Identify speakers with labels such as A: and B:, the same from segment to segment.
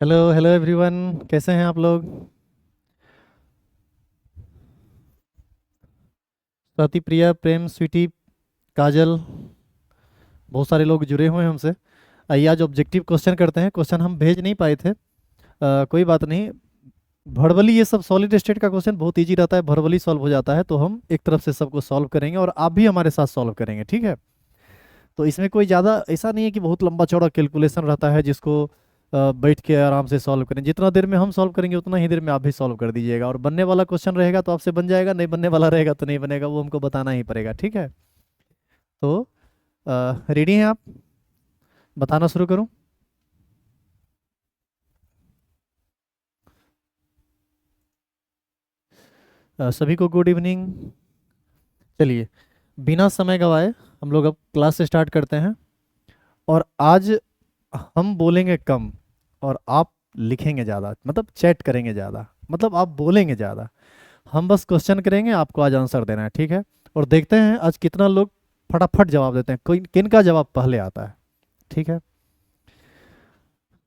A: Hello hello everyone. कैसे हैं आप लोग? स्वाति, प्रिया, प्रेम, स्वीटी, काजल, बहुत सारे लोग जुड़े हुए हैं हमसे। आइए आज ऑब्जेक्टिव क्वेश्चन करते हैं। क्वेश्चन हम भेज नहीं पाए थे। कोई बात नहीं। वर्बली ये सब सॉलिड स्टेट का क्वेश्चन बहुत इजी रहता है, वर्बली सॉल्व हो जाता है, तो हम एक तरफ से सबको सॉल्व करेंगे और आप भी हमारे साथ सॉल्व करेंगे, ठीक है? तो इसमें कोई ज़्यादा ऐसा नहीं है कि बहुत लंबा चौड़ा कैलकुलेशन रहता है जिसको बैठ के आराम से सॉल्व करें। जितना देर में हम सॉल्व करेंगे उतना ही देर में आप भी सॉल्व कर दीजिएगा, और बनने वाला क्वेश्चन रहेगा तो आपसे बन जाएगा, नहीं बनने वाला रहेगा तो नहीं बनेगा, वो हमको बताना ही पड़ेगा, ठीक है? तो रेडी हैं आप? बताना शुरू करूं? सभी को गुड इवनिंग। चलिए, बिना समय गवाए हम लोग अब क्लास से स्टार्ट करते हैं। और आज हम बोलेंगे कम और आप लिखेंगे ज़्यादा, मतलब चैट करेंगे ज़्यादा, मतलब आप बोलेंगे ज़्यादा। हम बस क्वेश्चन करेंगे, आपको आज आंसर देना है, ठीक है? और देखते हैं आज कितना लोग फटाफट जवाब देते हैं, कोई किन का जवाब पहले आता है, ठीक है?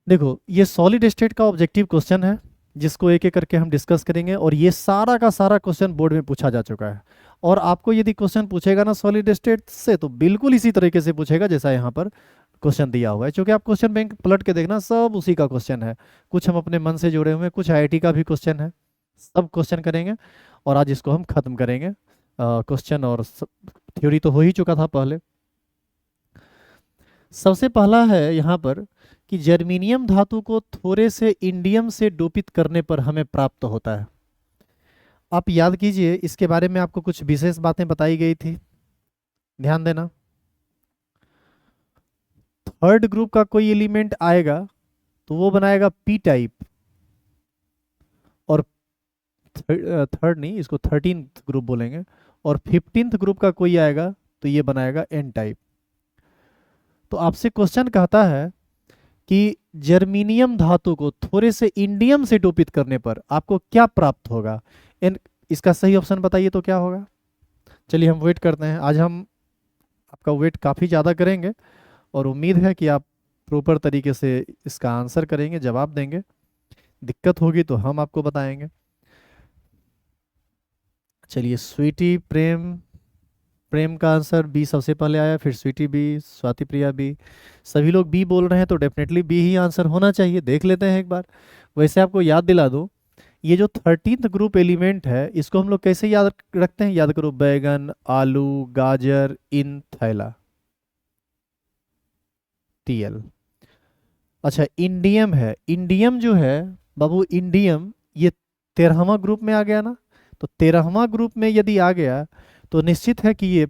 A: देखो, ये सॉलिड स्टेट का ऑब्जेक्टिव क्वेश्चन है जिसको एक एक करके हम डिस्कस करेंगे, और ये सारा का सारा क्वेश्चन बोर्ड में पूछा जा चुका है। और आपको यदि क्वेश्चन पूछेगा ना सॉलिड स्टेट से, तो बिल्कुल इसी तरीके से पूछेगा जैसा यहाँ पर क्वेश्चन दिया हुआ है। क्योंकि आप क्वेश्चन बैंक पलट के देखना, सब उसी का क्वेश्चन है। कुछ हम अपने मन से जुड़े हुए हैं, कुछ आईआईटी का भी क्वेश्चन है। सब क्वेश्चन करेंगे और आज इसको हम खत्म करेंगे। क्वेश्चन और थ्योरी तो हो ही चुका था पहले। सबसे पहला है यहाँ पर कि जर्मीनियम धातु को थोड़े से इंडियम से डोपित करने पर हमें प्राप्त होता है। आप याद कीजिए, इसके बारे में आपको कुछ विशेष बातें बताई गई थी, ध्यान देना। थर्ड ग्रुप का कोई एलिमेंट आएगा तो वो बनाएगा पी टाइप, और थर्ड नहीं, इसको 13th ग्रुप बोलेंगे। और 15th ग्रुप का कोई आएगा तो ये बनाएगा एन टाइप। तो आपसे क्वेश्चन कहता है कि जर्मीनियम धातु को थोड़े से इंडियम से डोपित करने पर आपको क्या प्राप्त होगा। इन इसका सही ऑप्शन बताइए तो क्या होगा। चलिए हम वेट करते हैं। आज हम आपका वेट काफ़ी ज़्यादा करेंगे, और उम्मीद है कि आप प्रॉपर तरीके से इसका आंसर करेंगे, जवाब देंगे। दिक्कत होगी तो हम आपको बताएंगे। चलिए, स्वीटी, प्रेम, प्रेम का आंसर बी सबसे पहले आया, फिर स्वीटी बी, स्वाति प्रिया बी। सभी लोग बी बोल रहे हैं तो डेफिनेटली बी ही आंसर होना चाहिए। देख लेते हैं एक बार। वैसे आपको याद दिला दूं, ये जो 13th ग्रुप एलिमेंट है इसको हम लोग कैसे याद रखते हैं? याद करो, बैगन, आलू, गाजर, इन, थैला, टीएल। अच्छा, इंडियम है। इंडियम जो है बाबू, इंडियम ये 13वां ग्रुप में आ गया ना। तो 13वां ग्रुप में यदि आ गया तो निश्चित है कि ये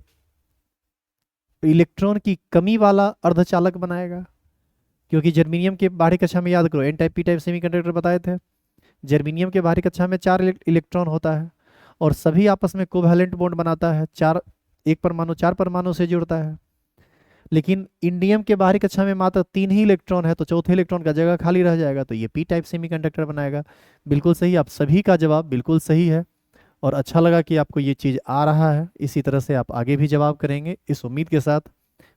A: इलेक्ट्रॉन की कमी वाला अर्धचालक बनाएगा। क्योंकि जर्मीनियम के बाहरी कक्षा में, याद करो, N type P type semiconductor बताए थे। जर्मीनियम के बाहरी कक्षा में 4 इलेक्ट्रॉन होता है, और सभी आपस में कोवैलेंट बॉन्ड बनाता है। चार, एक परमाणु 4 परमाणु से जुड़ता है। लेकिन इंडियम के बाहरी कक्षा में मात्र 3 ही इलेक्ट्रॉन है, तो चौथे इलेक्ट्रॉन का जगह खाली रह जाएगा, तो ये पी टाइप सेमीकंडक्टर बनाएगा। बिल्कुल सही, आप सभी का जवाब बिल्कुल सही है। और अच्छा लगा कि आपको ये चीज़ आ रहा है। इसी तरह से आप आगे भी जवाब करेंगे, इस उम्मीद के साथ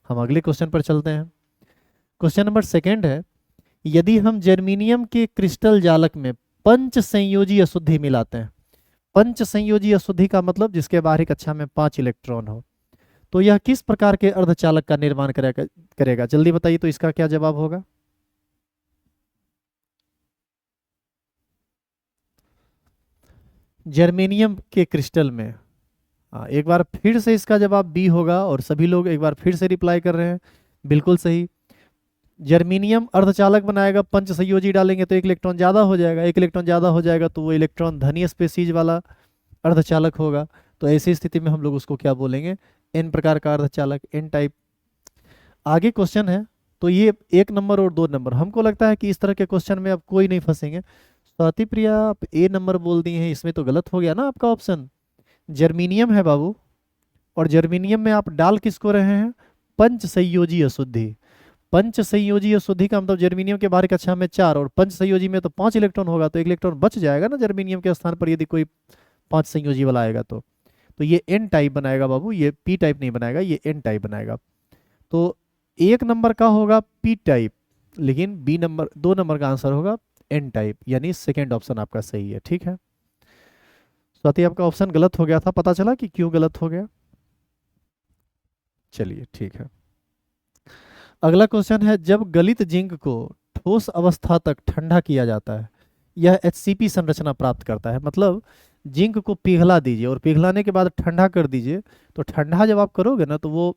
A: हम अगले क्वेश्चन पर चलते हैं। क्वेश्चन नंबर सेकंड है, यदि हम जर्मीनियम के क्रिस्टल जालक में पंच संयोजी अशुद्धि मिलाते हैं। पंच संयोजी अशुद्धि का मतलब जिसके बाहरी कक्षा में 5 इलेक्ट्रॉन हो, तो यह किस प्रकार के अर्धचालक का निर्माण करेगा? जल्दी बताइए तो इसका क्या जवाब होगा। जर्मेनियम के क्रिस्टल में। हाँ, एक बार फिर से इसका जवाब बी होगा, और सभी लोग एक बार फिर से रिप्लाई कर रहे हैं। बिल्कुल सही। जर्मीनियम अर्धचालक बनाएगा, पंच संयोजी डालेंगे तो एक इलेक्ट्रॉन ज़्यादा हो जाएगा। एक इलेक्ट्रॉन ज़्यादा हो जाएगा तो वो इलेक्ट्रॉन धनी स्पेसीज वाला अर्धचालक होगा। तो ऐसी स्थिति में हम लोग उसको क्या बोलेंगे? एन प्रकार का अर्धचालक, एन टाइप। आगे क्वेश्चन है, तो ये 1 नंबर और 2 नंबर, हमको लगता है कि इस तरह के क्वेश्चन में अब कोई नहीं फंसेंगे। स्वाति प्रिया, आप ए नंबर बोल दिए हैं, इसमें तो गलत हो गया ना आपका ऑप्शन। जर्मीनियम है बाबू, और जर्मीनियम में आप डाल किसको रहे हैं? पंच संयोजी अशुद्धि। पंच संयोजी अशुद्धि का मतलब जर्मीनियम के बाहरी कक्षा में 4, और पंच संयोजी में तो 5 इलेक्ट्रॉन होगा, तो एक इलेक्ट्रॉन बच जाएगा ना जर्मीनियम के स्थान पर, यदि कोई 5 संयोजी वाला आएगा तो ये एन टाइप बनाएगा बाबू, ये पी टाइप नहीं बनाएगा, ये एन टाइप बनाएगा। तो 1 नंबर का होगा पी टाइप, लेकिन बी नंबर 2 नंबर का आंसर होगा एन टाइप, यानी सेकेंड ऑप्शन आपका सही है। ठीक है स्वाति, आपका ऑप्शन गलत हो गया था, पता चला कि क्यों गलत हो गया? चलिए ठीक है। अगला क्वेश्चन है, जब गलित जिंक को ठोस अवस्था तक ठंडा किया जाता है यह HCP संरचना प्राप्त करता है। मतलब जिंक को पिघला दीजिए और पिघलाने के बाद ठंडा कर दीजिए, तो ठंडा जब आप करोगे ना तो वो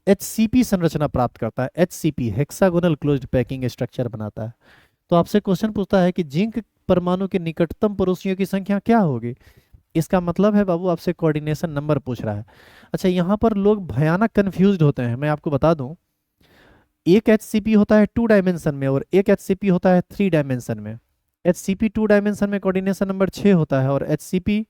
A: HCP संरचना प्राप्त करता है। HCP hexagonal closed packing structure बनाता है। तो आपसे क्वेश्चन पूछता है कि जिंक परमाणु के निकटतम पड़ोसियों की संख्या क्या होगी। इसका मतलब है बाबू आपसे कोऑर्डिनेशन नंबर पूछ रहा है। अच्छा, यहाँ पर लोग भयानक कंफ्यूज्ड होते हैं, मैं आपको बता दूं। एक HCP होता है 2 डायमेंशन में और एक HCP होता है 3 डायमेंशन में। HCP 2 डायमेंशन में कोऑर्डिनेशन नंबर 6 होता है और HCP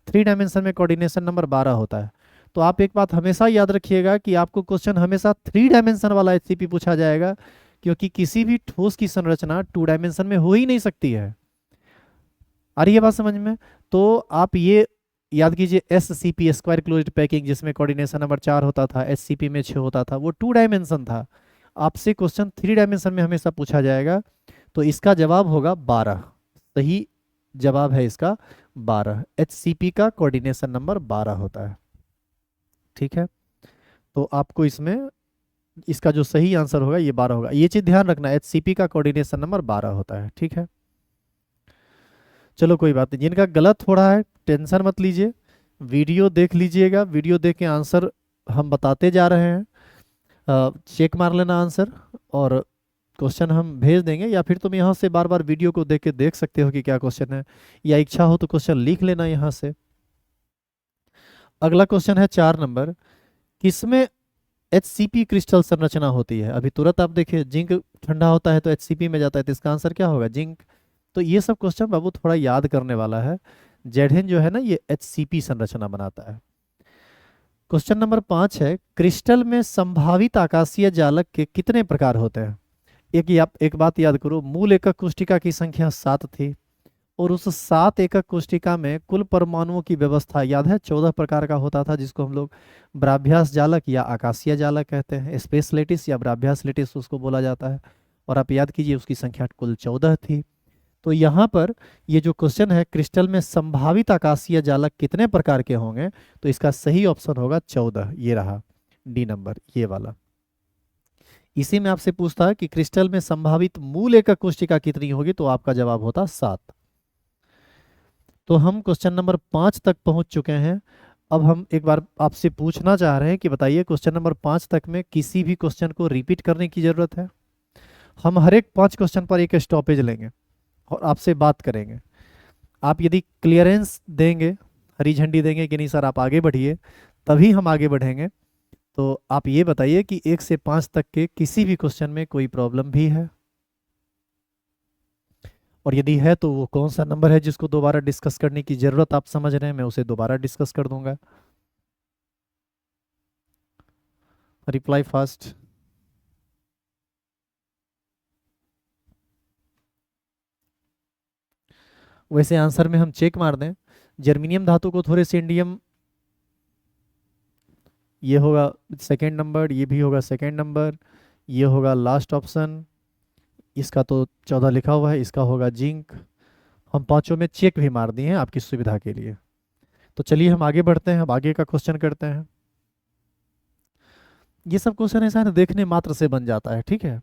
A: 3 डायमेंशन में कोऑर्डिनेशन नंबर 12 होता है। तो आप एक बात हमेशा याद रखिएगा कि आपको क्वेश्चन हमेशा 3 डायमेंशन वाला HCP पूछा जाएगा, क्योंकि किसी भी ठोस की संरचना 2 डायमेंशन में हो ही नहीं सकती है। आ रही है बात समझ में? तो आप ये याद कीजिए, SCP स्क्वायर क्लोज्ड पैकिंग जिसमें कोऑर्डिनेशन नंबर 4 होता था, HCP में 6 होता था, वो 2 डायमेंशन था। आपसे क्वेश्चन 3 डायमेंशन में हमेशा पूछा जाएगा, तो इसका जवाब होगा 12। सही जवाब है इसका 12। HCP का कोऑर्डिनेशन नंबर 12 होता है। ठीक है, तो आपको इसमें इसका जो सही आंसर होगा ये 12 होगा, ये चीज ध्यान रखना, HCP का कोऑर्डिनेशन नंबर 12 होता है। ठीक है, चलो कोई बात नहीं, जिनका गलत हो रहा है टेंशन मत लीजिए, वीडियो देख लीजिएगा, वीडियो देख के आंसर हम बताते जा रहे हैं। चेक मार लेना आंसर और क्वेश्चन हम भेज देंगे, या फिर तुम यहाँ से बार बार वीडियो को देख के देख सकते हो कि क्या क्वेश्चन है, या इच्छा हो तो क्वेश्चन लिख लेना यहाँ से। अगला क्वेश्चन है 4 नंबर, किसमें HCP क्रिस्टल संरचना होती है। अभी तुरंत आप देखिए जिंक ठंडा होता है तो HCP में जाता है, तो इसका आंसर क्या होगा, जिंक। तो ये सब क्वेश्चन बाबू थोड़ा याद करने वाला है। जेडहेन जो है ना ये HCP संरचना बनाता है। क्वेश्चन नंबर 5 है, क्रिस्टल में संभावित आकाशीय जालक के कितने प्रकार होते हैं। एक बात याद करो, मूल एकक कोष्टिका की संख्या 7 थी और उस 7 एकक कोष्टिका में कुल परमाणुओं की व्यवस्था याद है 14 प्रकार का होता था, जिसको हम लोग ब्राभ्यास जालक या आकाशीय जालक कहते हैं। स्पेस लेटिस या ब्राभ्यास लेटिस उसको बोला जाता है। और आप याद कीजिए उसकी संख्या कुल 14 थी। तो यहाँ पर ये जो क्वेश्चन है, क्रिस्टल में संभावित आकाशीय जालक कितने प्रकार के होंगे, तो इसका सही ऑप्शन होगा 14, ये रहा डी नंबर, ये वाला। इसी में आपसे पूछता है कि क्रिस्टल में संभावित मूल एकक कोष्टिका कितनी होगी, तो आपका जवाब होता 7। तो हम क्वेश्चन नंबर 5 तक पहुंच चुके हैं। अब हम एक बार आपसे पूछना चाह रहे हैं कि बताइए क्वेश्चन नंबर 5 तक में किसी भी क्वेश्चन को रिपीट करने की जरूरत है। हम हर एक 5 क्वेश्चन पर एक स्टॉपेज लेंगे और आपसे बात करेंगे। आप यदि क्लियरेंस देंगे, हरी झंडी देंगे कि नहीं सर आप आगे बढ़िए, तभी हम आगे बढ़ेंगे। तो आप ये बताइए कि 1 से 5 तक के किसी भी क्वेश्चन में कोई प्रॉब्लम भी है, और यदि है तो वो कौन सा नंबर है जिसको दोबारा डिस्कस करने की जरूरत आप समझ रहे हैं, मैं उसे दोबारा डिस्कस कर दूंगा। Reply fast. वैसे आंसर में हम चेक मार दें, जर्मीनियम धातु को थोड़े से इंडियम, ये होगा सेकेंड नंबर, ये भी होगा सेकेंड नंबर, ये होगा लास्ट ऑप्शन, इसका तो 14 लिखा हुआ है, इसका होगा जिंक। हम पांचों में चेक भी मार दिए हैं आपकी सुविधा के लिए। तो चलिए हम आगे बढ़ते हैं, अब आगे का क्वेश्चन करते हैं। ये सब क्वेश्चन ऐसा है ना, देखने मात्र से बन जाता है। ठीक है,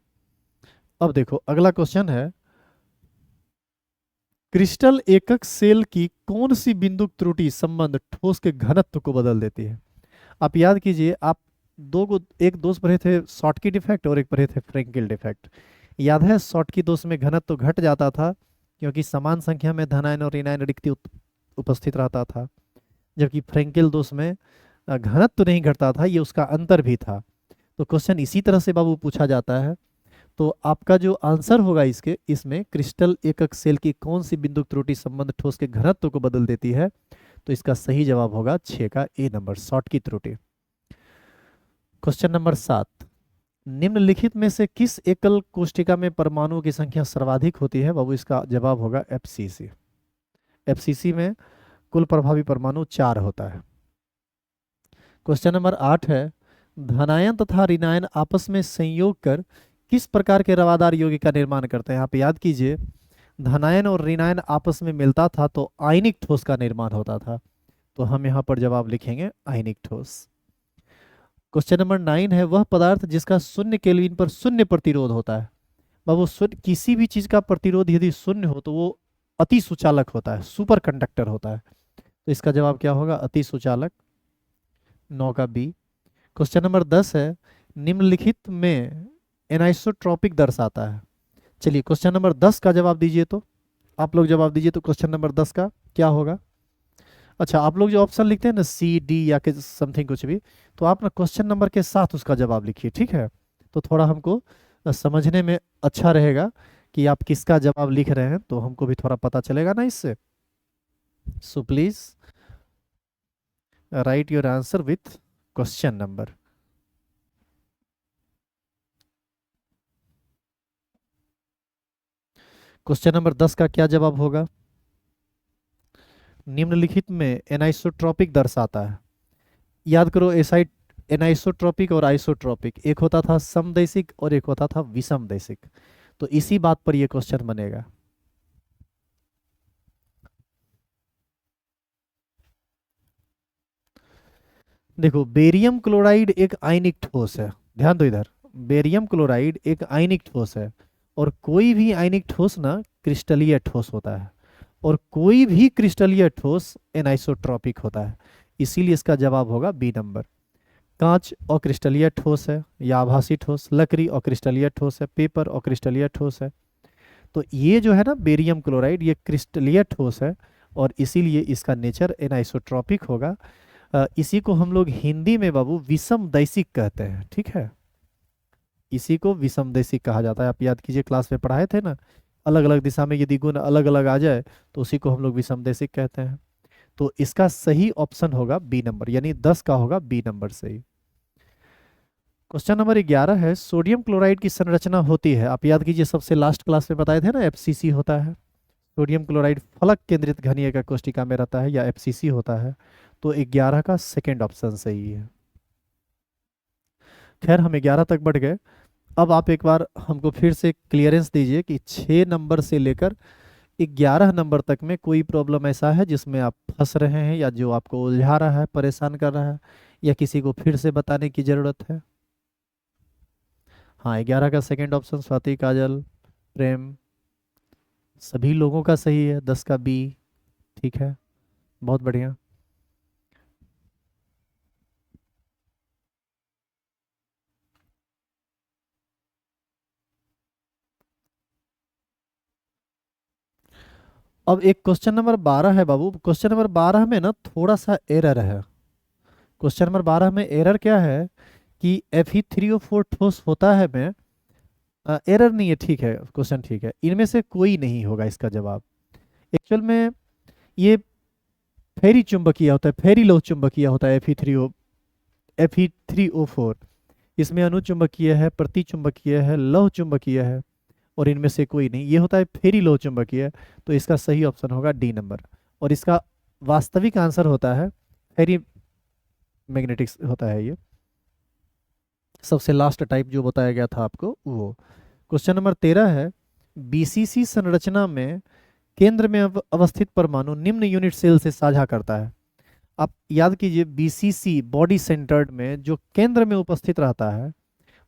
A: अब देखो अगला क्वेश्चन है, क्रिस्टल एकक सेल की कौन सी बिंदुक त्रुटि संबंध ठोस के घनत्व को बदल देती है। आप याद कीजिए, आप एक दोष पढ़े थे शॉर्टकी डिफेक्ट और एक पढ़े थे फ्रेंकेल डिफेक्ट। याद है शॉर्टकी दोष में घनत्व घट जाता था क्योंकि समान संख्या में धनायन और ऋणायन रिक्ति उपस्थित रहता था, जबकि फ्रेंकेल दोष में घनत्व नहीं घटता था, ये उसका अंतर भी था। तो क्वेश्चन इसी तरह से बाबू पूछा जाता है। तो आपका जो आंसर होगा इसमें क्रिस्टल एकक सेल की कौन सी बिंदुक त्रुटि संबंध ठोस के घनत्व को बदल देती है, तो इसका सही जवाब होगा 6 का ए नंबर, शॉर्ट की त्रुटि। क्वेश्चन नंबर 7, निम्नलिखित में से किस एकल कोष्टिका में परमाणुओं की संख्या सर्वाधिक होती है बाबू, इसका जवाब होगा FCC। FCC में कुल प्रभावी परमाणु 4 होता है। क्वेश्चन नंबर 8 है, धनायन तथा ऋणायन आपस में संयोग कर किस प्रकार के रवादार यौगिक का निर्माण करते हैं। आप याद कीजिए, धनायन और ऋणायन आपस में मिलता था तो आयनिक ठोस का निर्माण होता था। तो हम यहाँ पर जवाब लिखेंगे आयनिक ठोस। क्वेश्चन नंबर 9 है, वह पदार्थ जिसका शून्य केल्विन पर शून्य प्रतिरोध होता है। वो शून्य, किसी भी चीज का प्रतिरोध यदि शून्य हो तो वो अति सुचालक होता है, सुपर कंडक्टर होता है। तो इसका जवाब क्या होगा, अति सुचालक, 9 का बी। क्वेश्चन नंबर 10 है, निम्नलिखित में एनाइसोट्रॉपिक दर्शाता है। चलिए क्वेश्चन नंबर 10 का जवाब दीजिए, तो आप लोग जवाब दीजिए, तो क्वेश्चन नंबर 10 का क्या होगा। अच्छा, आप लोग जो ऑप्शन लिखते हैं ना, सी डी या कि समथिंग कुछ भी, तो आप ना क्वेश्चन नंबर के साथ उसका जवाब लिखिए, ठीक है। तो थोड़ा हमको समझने में अच्छा रहेगा कि आप किसका जवाब लिख रहे हैं, तो हमको भी थोड़ा पता चलेगा ना इससे। So please right your answer with question number. Question number 10 का क्या जवाब होगा, निम्नलिखित में एनाइसोट्रॉपिक दर्शाता है। याद करो, एसाइड, एनाइसोट्रॉपिक और आइसोट्रॉपिक, एक होता था समदैशिक और एक होता था विषमदैशिक। तो इसी बात पर यह क्वेश्चन बनेगा। देखो, बेरियम क्लोराइड एक आयनिक ठोस है, ध्यान दो इधर। बेरियम क्लोराइड एक आयनिक ठोस है, और कोई भी आयनिक ठोस ना क्रिस्टलीय ठोस होता है, और कोई भी क्रिस्टलीय ठोस एनाइसोट्रॉपिक होता है। इसीलिए इसका जवाब होगा बी नंबर। कांच अक्रिस्टलीय ठोस है या आभासी ठोस, लकड़ी अक्रिस्टलीय ठोस है, पेपर अक्रिस्टलीय ठोस है। तो ये जो है ना बेरियम क्लोराइड, ये क्रिस्टलीय ठोस है, और इसीलिए इसका नेचर एनाइसोट्रॉपिक होगा। इसी को हम लोग हिंदी में बाबू विषमदैशिक कहते हैं, ठीक है। इसी को विषमदैशिक कहा जाता है। आप याद कीजिए, क्लास में पढ़ाए थे ना, अलग अलग दिशा में यदि गुण अलग अलग आ जाए तो उसी को हम लोग विषमदैशिक कहते हैं। तो इसका सही ऑप्शन होगा बी नंबर, यानी 10 का होगा बी नंबर सही। क्वेश्चन नंबर 11 है, सोडियम क्लोराइड की संरचना होती है। आप याद कीजिए, सबसे लास्ट क्लास में बताए थे ना, एफसीसी होता है। सोडियम क्लोराइड फलक केंद्रित घनीय का कोष्टिका में रहता है, या एफसीसी होता है। तो 11 का सेकेंड ऑप्शन सही है। खैर, हम 11 तक बढ़ गए। अब आप एक बार हमको फिर से क्लियरेंस दीजिए कि 6 नंबर से लेकर 11 नंबर तक में कोई प्रॉब्लम ऐसा है जिसमें आप फंस रहे हैं, या जो आपको उलझा रहा है, परेशान कर रहा है, या किसी को फिर से बताने की जरूरत है। हाँ, 11 का सेकेंड ऑप्शन स्वाति, काजल, प्रेम, सभी लोगों का सही है। 10 का बी, ठीक है, बहुत बढ़िया। अब एक क्वेश्चन नंबर 12 है बाबू। क्वेश्चन नंबर 12 में ना थोड़ा सा एरर है। क्वेश्चन नंबर 12 में एरर क्या है कि Fe3O4 ठोस होता है में, एरर नहीं है, ठीक है, क्वेश्चन ठीक है, इनमें से कोई नहीं होगा इसका जवाब। एक्चुअल में ये फेरी चुंबकीय होता है, फेरी लौह चुंबकीय होता है Fe3O4। इसमें अनुचुंबकीय है, प्रतिचुंबकीय है, लौह चुंबकीय है, और इनमें से कोई नहीं, ये होता है फेरी लौह चुंबकीय। तो इसका सही ऑप्शन होगा डी नंबर, और इसका वास्तविक आंसर होता है फेरी मैग्नेटिक्स होता है ये, सबसे लास्ट टाइप जो बताया गया था आपको वो। क्वेश्चन नंबर 13 है, बीसीसी संरचना में केंद्र में अवस्थित परमाणु निम्न यूनिट सेल से साझा करता है। आप याद कीजिए, बीसीसी बॉडी सेंटर्ड में जो केंद्र में उपस्थित रहता है,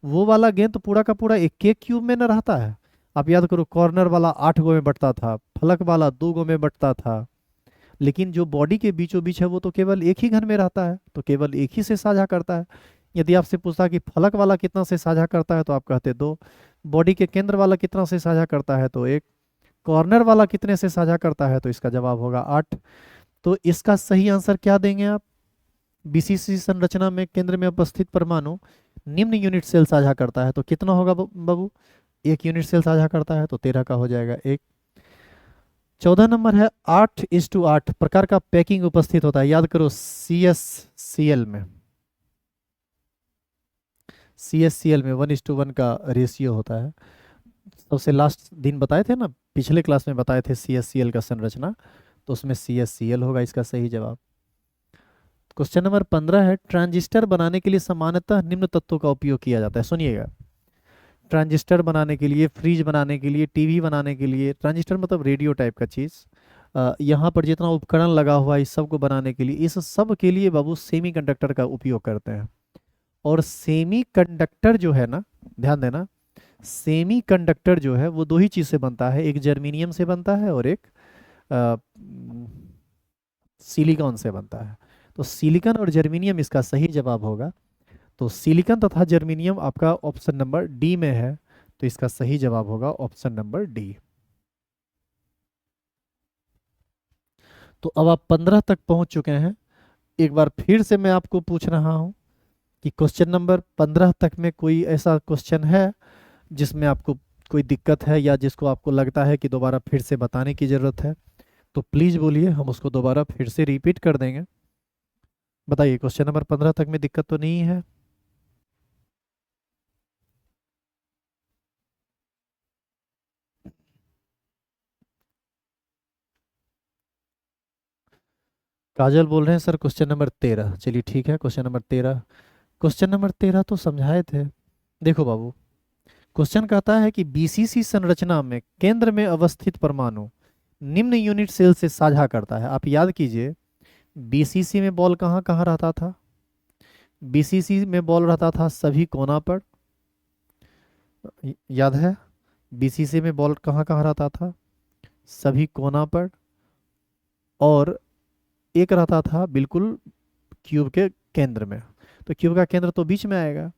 A: वो वाला गेंद तो पूरा का पूरा एक के क्यूब में न रहता है। आप याद करो, कॉर्नर वाला 8 गो में बटता था, फलक वाला 2 गो में बटता था, लेकिन जो बॉडी के बीचों बीच है वो तो केवल एक ही घन में रहता है, तो केवल एक ही से साझा करता है। यदि आपसे पूछता कि फलक वाला कितना से साझा करता है, तो आप कहते 2। बॉडी के केंद्र वाला कितना से साझा करता है, तो 1। कॉर्नर वाला कितने से साझा करता है, तो इसका जवाब होगा 8। तो इसका सही आंसर क्या देंगे आप, बीसीसी संरचना में केंद्र में उपस्थित परमाणु निम्न यूनिट सेल साझा करता है, तो कितना होगा बाबू, 1 यूनिट सेल साझा करता है, तो 13 का हो जाएगा 1। 14 नंबर है, 8:8 प्रकार का पैकिंग उपस्थित होता है। याद करो, CSCl में, CSCl में 1:1 का रेशियो होता है। सबसे लास्ट दिन बताए थे ना, पिछले क्लास में बताए थे CSCl का संरचना, तो उसमें CSCl होगा इसका सही जवाब। क्वेश्चन नंबर 15 है, ट्रांजिस्टर बनाने के लिए सामान्यतः निम्न तत्वों का उपयोग किया जाता है। सुनिएगा, ट्रांजिस्टर बनाने के लिए, फ्रिज बनाने के लिए, टीवी बनाने के लिए, ट्रांजिस्टर मतलब रेडियो टाइप का चीज़, यहाँ पर जितना उपकरण लगा हुआ है इस सब को बनाने के लिए, इस सब के लिए बाबू सेमीकंडक्टर का उपयोग करते हैं। और सेमीकंडक्टर जो है ना, ध्यान देना, सेमीकंडक्टर जो है वो दो ही चीज़ से बनता है, एक जर्मेनियम से बनता है और एक सिलिकॉन से बनता है। तो सिलिकॉन और जर्मेनियम इसका सही जवाब होगा। तो सिलिकॉन तथा जर्मेनियम आपका ऑप्शन नंबर डी में है, तो इसका सही जवाब होगा ऑप्शन नंबर डी। तो अब आप 15 तक पहुंच चुके हैं। एक बार फिर से मैं आपको पूछ रहा हूं कि क्वेश्चन नंबर 15 तक में कोई ऐसा क्वेश्चन है जिसमें आपको कोई दिक्कत है या जिसको आपको लगता है कि दोबारा फिर से बताने की ज़रूरत है, तो प्लीज़ बोलिए, हम उसको दोबारा फिर से रिपीट कर देंगे। बताइए, क्वेश्चन नंबर 15 तक में दिक्कत तो नहीं है? काजल बोल रहे हैं सर क्वेश्चन नंबर 13। चलिए ठीक है, क्वेश्चन नंबर 13। क्वेश्चन नंबर 13 तो समझाए थे। देखो बाबू, क्वेश्चन कहता है कि बीसीसी संरचना में केंद्र में अवस्थित परमाणु निम्न यूनिट सेल से साझा करता है। आप याद कीजिए, बीसीसी में बॉल कहाँ कहाँ रहता था? बीसीसी में बॉल रहता था सभी कोना पर, याद है? बीसीसी में बॉल कहाँ कहाँ रहता था? सभी कोना पर। और एक रहता था बिल्कुल क्यूब के केंद्र में। तो क्यूब का केंद्र तो बीच में आएगा।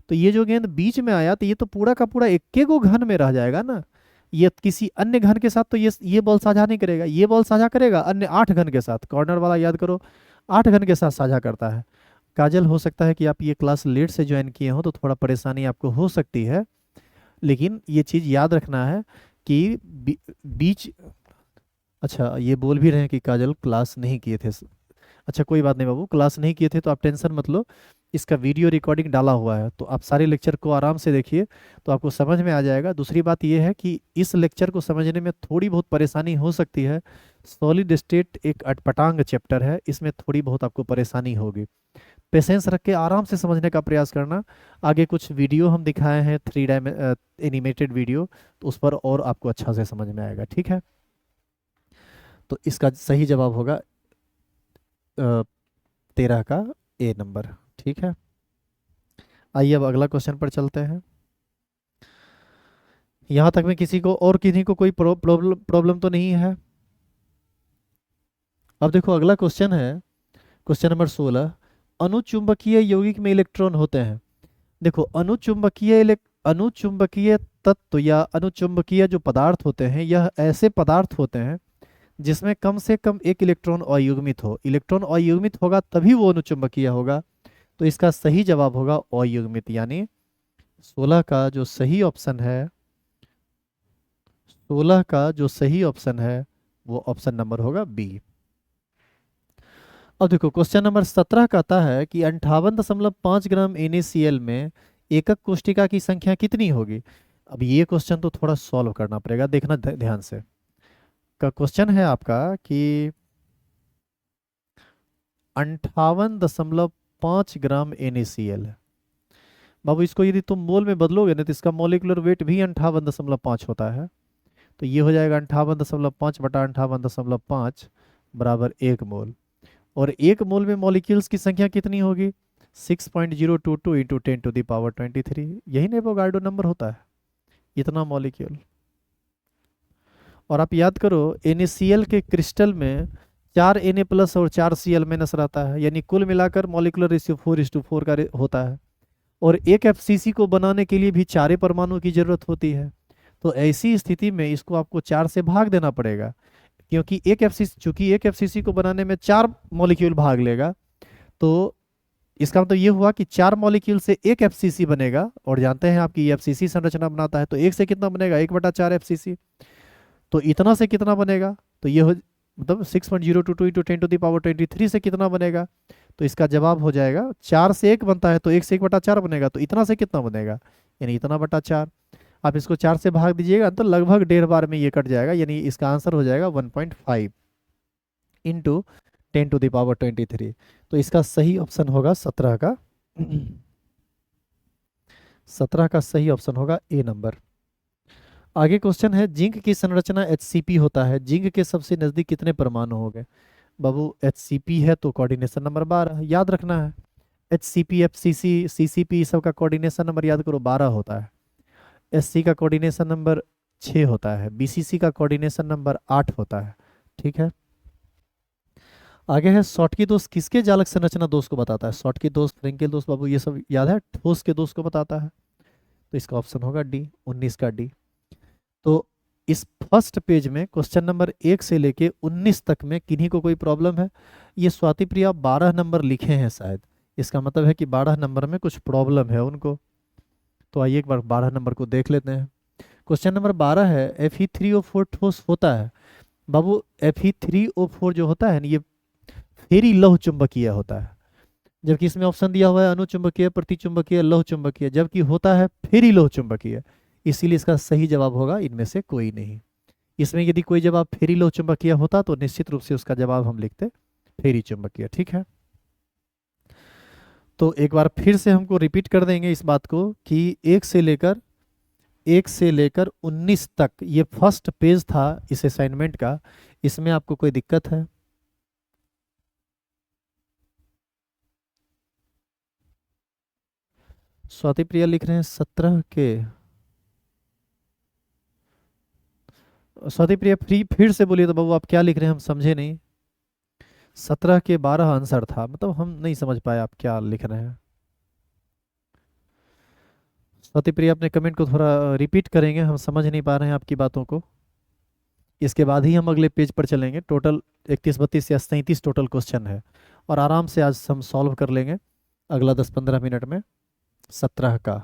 A: तो ये जो गेंद बीच में आया तो ये तो पूरा का पूरा इक्के को घन में रह जाएगा ना। ये किसी अन्य घन के साथ तो ये बॉल साझा नहीं करेगा, ये बॉल साझा करेगा अन्य 8 घन के साथ। कॉर्नर वाला याद करो, 8 घन के साथ साझा करता है। काजल, हो सकता है कि आप ये क्लास लेट से ज्वाइन किए हो तो थोड़ा परेशानी आपको हो सकती है, लेकिन ये चीज़ याद रखना है कि बीच। अच्छा, ये बोल भी रहे हैं कि काजल क्लास नहीं किए थे। अच्छा कोई बात नहीं बाबू, क्लास नहीं किए थे तो आप टेंशन मत लो, इसका वीडियो रिकॉर्डिंग डाला हुआ है, तो आप सारे लेक्चर को आराम से देखिए तो आपको समझ में आ जाएगा। दूसरी बात यह है कि इस लेक्चर को समझने में थोड़ी बहुत परेशानी हो सकती है। सॉलिड स्टेट एक अटपटांग चैप्टर है, इसमें थोड़ी बहुत आपको परेशानी होगी। पेशेंस रख के आराम से समझने का प्रयास करना। आगे कुछ वीडियो हम दिखाए हैं 3 एनिमेटेड वीडियो, तो उस पर और आपको अच्छा से समझ में आएगा, ठीक है? तो इसका सही जवाब होगा 13 का ए नंबर, ठीक है? आइए अब अगला क्वेश्चन पर चलते हैं। यहाँ तक में किसी को कोई प्रॉब्लम तो नहीं है? अब देखो अगला क्वेश्चन है, क्वेश्चन नंबर 16। अनुचुंबकीय यौगिक में इलेक्ट्रॉन होते हैं। देखो, अनुचुंबकीय तत्व या अनुचुंबकीय जो पदार्थ होते हैं, यह ऐसे पदार्थ होते हैं जिसमें कम से कम एक इलेक्ट्रॉन अयुग्मित हो। इलेक्ट्रॉन अयुग्मित होगा तभी वो अनुचुंबकीय होगा। तो इसका सही जवाब होगा अयुग्मित, यानी 16 का जो सही ऑप्शन है, 16 का जो सही ऑप्शन है वो ऑप्शन नंबर होगा बी। अब देखो क्वेश्चन नंबर 17 कहता है कि 58.5 ग्राम NaCl में एकक कोशिका की संख्या कितनी होगी। अब ये क्वेश्चन तो थोड़ा सॉल्व करना पड़ेगा, देखना ध्यान से। का क्वेश्चन है आपका कि 58.5 ग्राम NaCl है। बाबू इसको यदि तुम मोल में बदलोगे ना तो इसका मॉलिक्यूलर वेट भी 58.5 होता है। तो ये हो जाएगा 58.5 बटा 58.5 बराबर 1 मोल। और 1 मोल में मॉलिक्यूल्स की संख्या कितनी होगी? 6.022 इंटू 10⁻23। यही नेवोगार्डो नंबर होता है, इतना मॉलिक्यूल। और आप याद करो NaCl के क्रिस्टल में 4 Na+ और 4 Cl- रहता है, यानी कुल मिलाकर मॉलिक्यूलर रेशियो 4:4 का होता है। और एक FCC को बनाने के लिए भी 4 परमाणु की जरूरत होती है। तो ऐसी स्थिति में इसको आपको 4 से भाग देना पड़ेगा, क्योंकि चूंकि एक FCC को बनाने में 4 मॉलिक्यूल भाग लेगा। तो इसका मतलब ये हुआ कि 4 मॉलिक्यूल से एक FCC बनेगा, और जानते हैं आपकी FCC संरचना बनाता है, तो एक से कितना बनेगा? 1/4 FCC। तो इतना से कितना बनेगा? तो ये हो मतलब 6.022 इंटू 10⁻23 से कितना बनेगा? तो इसका जवाब हो जाएगा 4 से 1 बनता है तो 1 से 1/4 बनेगा, तो इतना से कितना बनेगा? यानी इतना बटा 4। आप इसको 4 से भाग दीजिएगा तो लगभग 1.5 बार में ये कट जाएगा, यानी इसका आंसर हो जाएगा 1.5 इंटू 10⁻23। तो इसका सही ऑप्शन होगा 17 का 17 का सही ऑप्शन होगा ए नंबर। आगे क्वेश्चन है, जिंक की संरचना HCP होता है, जिंक के सबसे नजदीक कितने परमाणु हो गए? बाबू HCP है तो कोऑर्डिनेशन नंबर 12 याद रखना है। HCP FCC CCP सब का कोऑर्डिनेशन नंबर याद करो 12 होता है। SC का कोऑर्डिनेशन नंबर 6 होता है। BCC का कोऑर्डिनेशन नंबर 8 होता है। ठीक है। आगे है, शॉटकी दोष किसके जालक संरचना दोष को बताता है? शॉटकी दोष, फ्रेंकेल दोष, बाबू ये सब याद है, ठोस के दोष को बताता है। तो इसका ऑप्शन होगा डी, 19 का डी। तो इस फर्स्ट पेज में क्वेश्चन नंबर 1 से लेके 19 तक में किन्हीं को कोई प्रॉब्लम है? ये स्वाति प्रिया 12 नंबर लिखे हैं शायद, इसका मतलब है कि 12 नंबर में कुछ प्रॉब्लम है उनको। तो आइए एक बार 12 नंबर को देख लेते हैं। क्वेश्चन नंबर 12 है, Fe3O4 ठोस होता है? बाबू Fe3O4 जो होता है ना, ये फेरी लौह चुंबकीय होता है, जबकि इसमें ऑप्शन दिया हुआ है अनुचुंबकीय, प्रतिचुंबकीय, लौह चुंबकीय, जबकि होता है फेरी लौह चुंबकीय। इसीलिए इसका सही जवाब होगा इनमें से कोई नहीं। इसमें यदि कोई जवाब फेरी लौह चुंबकीय होता तो निश्चित रूप से उसका जवाब हम लिखते फेरी चुंबकीय। ठीक है। तो एक बार फिर से हमको रिपीट कर देंगे इस बात को कि 1 से लेकर 19 तक ये फर्स्ट पेज था इस असाइनमेंट का। इसमें आपको कोई दिक्कत है? स्वाति प्रिया लिख रहे हैं 17 के। स्वाति प्रिया फिर से बोलिए तो बाबू, आप क्या लिख रहे हैं, हम समझे नहीं। 17 के 12 आंसर था, मतलब हम नहीं समझ पाए आप क्या लिख रहे हैं। स्वाति प्रिया अपने कमेंट को थोड़ा रिपीट करेंगे, हम समझ नहीं पा रहे हैं आपकी बातों को। इसके बाद ही हम अगले पेज पर चलेंगे। टोटल 31 32 या 37 टोटल क्वेश्चन है, और आराम से आज हम सॉल्व कर लेंगे अगला 10-15 मिनट में। 17 का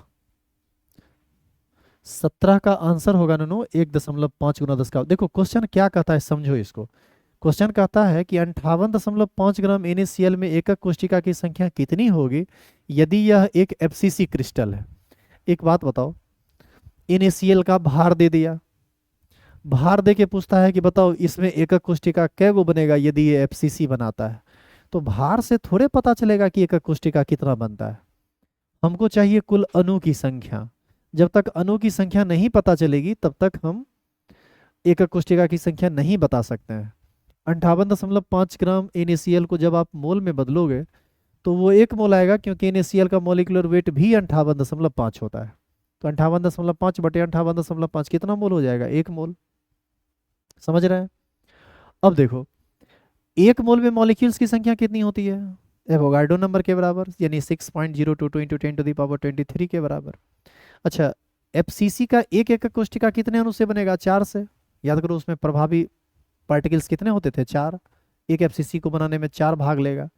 A: 17 का आंसर होगा नूनू 1.5 गुना 10 का। देखो क्वेश्चन क्या कहता है, समझो इसको। क्वेश्चन कहता है कि 58.5 ग्राम NaCl में एकक कोशिका की संख्या कितनी होगी यदि यह एक FCC क्रिस्टल है? एक बात बताओ, NaCl का भार दे दिया, भार दे के पूछता है कि बताओ इसमें एकक कोशिका कै गो बनेगा यदि ये FCC बनाता है। तो भार से थोड़े पता चलेगा कि एकक कोशिका कितना बनता है। हमको चाहिए कुल अणु की संख्या। जब तक अणु की संख्या नहीं पता चलेगी तब तक हम एकक कोशिका की संख्या नहीं बता सकते हैं। 58.5 ग्राम NaCl को जब आप मोल में बदलोगे तो वो 1 मोल आएगा, क्योंकि NaCl का मॉलिक्यूलर वेट भी 58.5 होता है। तो 58.5 बटे 58.5 कितना मोल हो जाएगा? 1 मोल। समझ रहे हैं? अब देखो 1 मोल में मॉलिक्यूल्स की संख्या कितनी होती है? एवोगाड्रो नंबर के बराबर, यानी 6.022 इंटू 10⁻23 के बराबर। अच्छा, FCC का एक एकक कोशिका कितने अणु से बनेगा? 4 से। याद करो उसमें प्रभावी पार्टिकल्स कितने होते थे? 4। एक FCC को बनाने में 4 भाग लेगा।